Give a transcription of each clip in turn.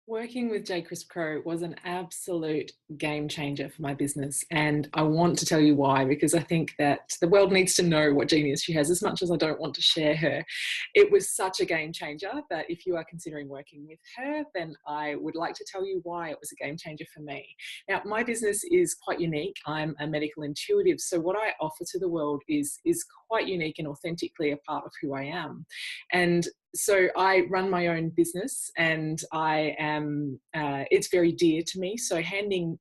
Working with J. Chris Crow was an absolute game changer for my business. And I want to tell you why, because I think that the world needs to know what genius she has as much as I don't want to share her. It was such a game changer that if you are considering working with her, then I would like to tell you why it was a game changer for me. Now, my business is quite unique. I'm a medical intuitive. So what I offer to the world is quite unique and authentically a part of who I am. And so I run my own business, and I am, it's very dear to me. So handing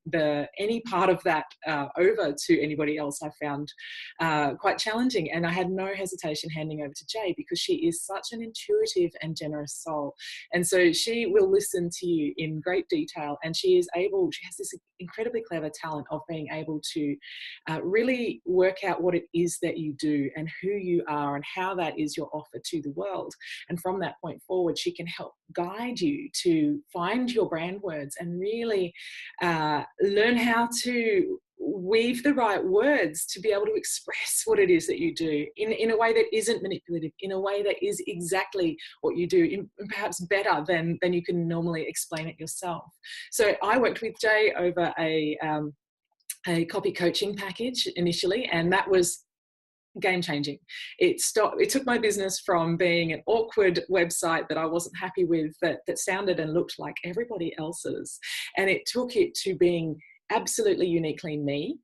any part of that over to anybody else, I found quite challenging. And I had no hesitation handing over to Jay, because she is such an intuitive and generous soul. And so she will listen to you in great detail, and she has this incredibly clever talent of being able to really work out what it is that you do and who you are and how that is your offer to the world. And from that point forward, she can help guide you to find your brand words and really learn how to weave the right words to be able to express what it is that you do in a way that isn't manipulative, in a way that is exactly what you do, perhaps better than you can normally explain it yourself. So I worked with Jay over a copy coaching package initially, and that was game changing. It took my business from being an awkward website that I wasn't happy with, that sounded and looked like everybody else's, and it took it to being absolutely uniquely me.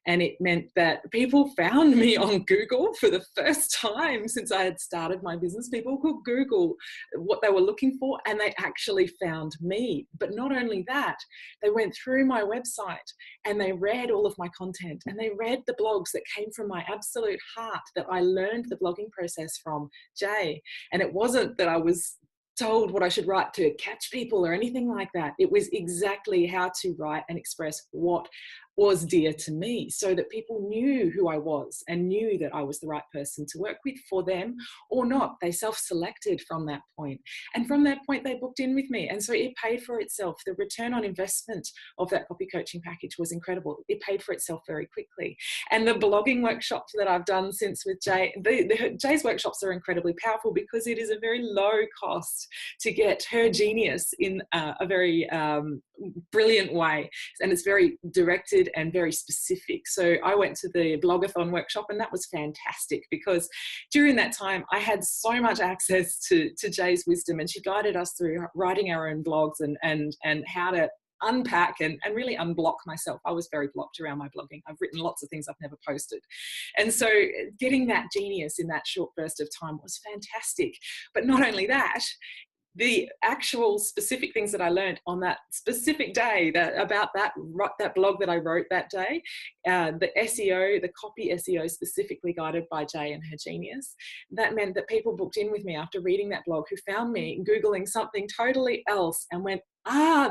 And it meant that people found me on Google for the first time since I had started my business. People could Google what they were looking for, and they actually found me. But not only that, they went through my website and they read all of my content, and they read the blogs that came from my absolute heart, that I learned the blogging process from Jay. And it wasn't that I was told what I should write to catch people or anything like that. It was exactly how to write and express what was dear to me, so that people knew who I was and knew that I was the right person to work with for them or not. They self-selected from that point. And from that point, they booked in with me. And so it paid for itself. The return on investment of that copy coaching package was incredible. It paid for itself very quickly. And the blogging workshops that I've done since with Jay, Jay's workshops are incredibly powerful, because it is a very low cost to get her genius in a very brilliant way. And it's very directed and very specific. So I went to the blogathon workshop, and that was fantastic, because during that time I had so much access to Jay's wisdom, and she guided us through writing our own blogs and how to unpack and really unblock myself. I was very blocked around my blogging. I've written lots of things I've never posted. And so getting that genius in that short burst of time was fantastic. But not only that, the actual specific things that I learned on that specific day about that blog that I wrote that day, the SEO, the copy SEO specifically guided by Jay and her genius, that meant that people booked in with me after reading that blog, who found me Googling something totally else and went,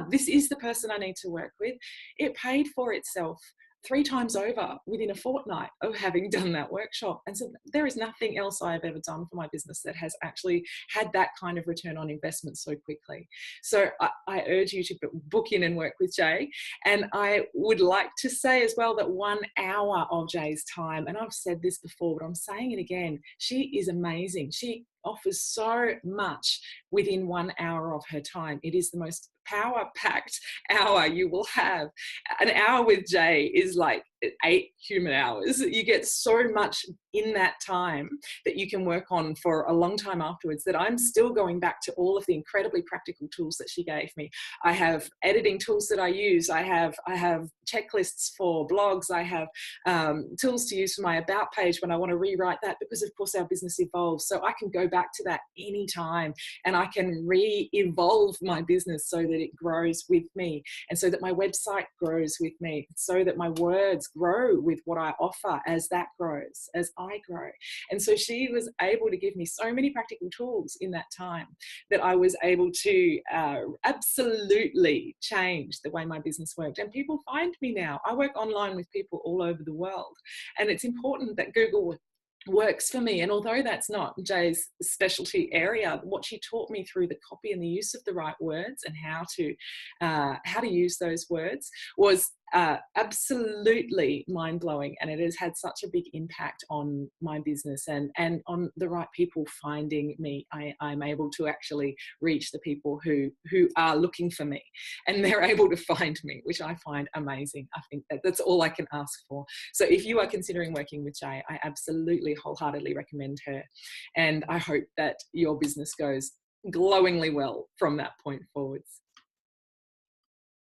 this is the person I need to work with. It paid for itself 3 times over within a fortnight of having done that workshop. And so there is nothing else I've ever done for my business that has actually had that kind of return on investment so quickly. So I urge you to book in and work with Jay. And I would like to say as well that 1 hour of Jay's time, and I've said this before, but I'm saying it again, she is amazing. She offers so much within 1 hour of her time. It is the most power-packed hour you will have. An hour with Jay is like 8 human hours. You get so much in that time that you can work on for a long time afterwards, that I'm still going back to all of the incredibly practical tools that she gave me. I have editing tools that I use. I have checklists for blogs. I have tools to use for my about page when I want to rewrite that, because of course our business evolves. So I can go back to that anytime, and I can re-evolve my business so that it grows with me, and so that my website grows with me, so that my words grow with what I offer as that grows, as I grow. And so she was able to give me so many practical tools in that time that I was able to absolutely change the way my business worked. And people find me now. I work online with people all over the world. And it's important that Google works for me. And although that's not Jay's specialty area, what she taught me through the copy and the use of the right words and how to use those words was absolutely mind-blowing, and it has had such a big impact on my business and on the right people finding me. I'm able to actually reach the people who are looking for me, and they're able to find me, which I find amazing. I think that's all I can ask for. So if you are considering working with Jay, I absolutely wholeheartedly recommend her, and I hope that your business goes glowingly well from that point forwards.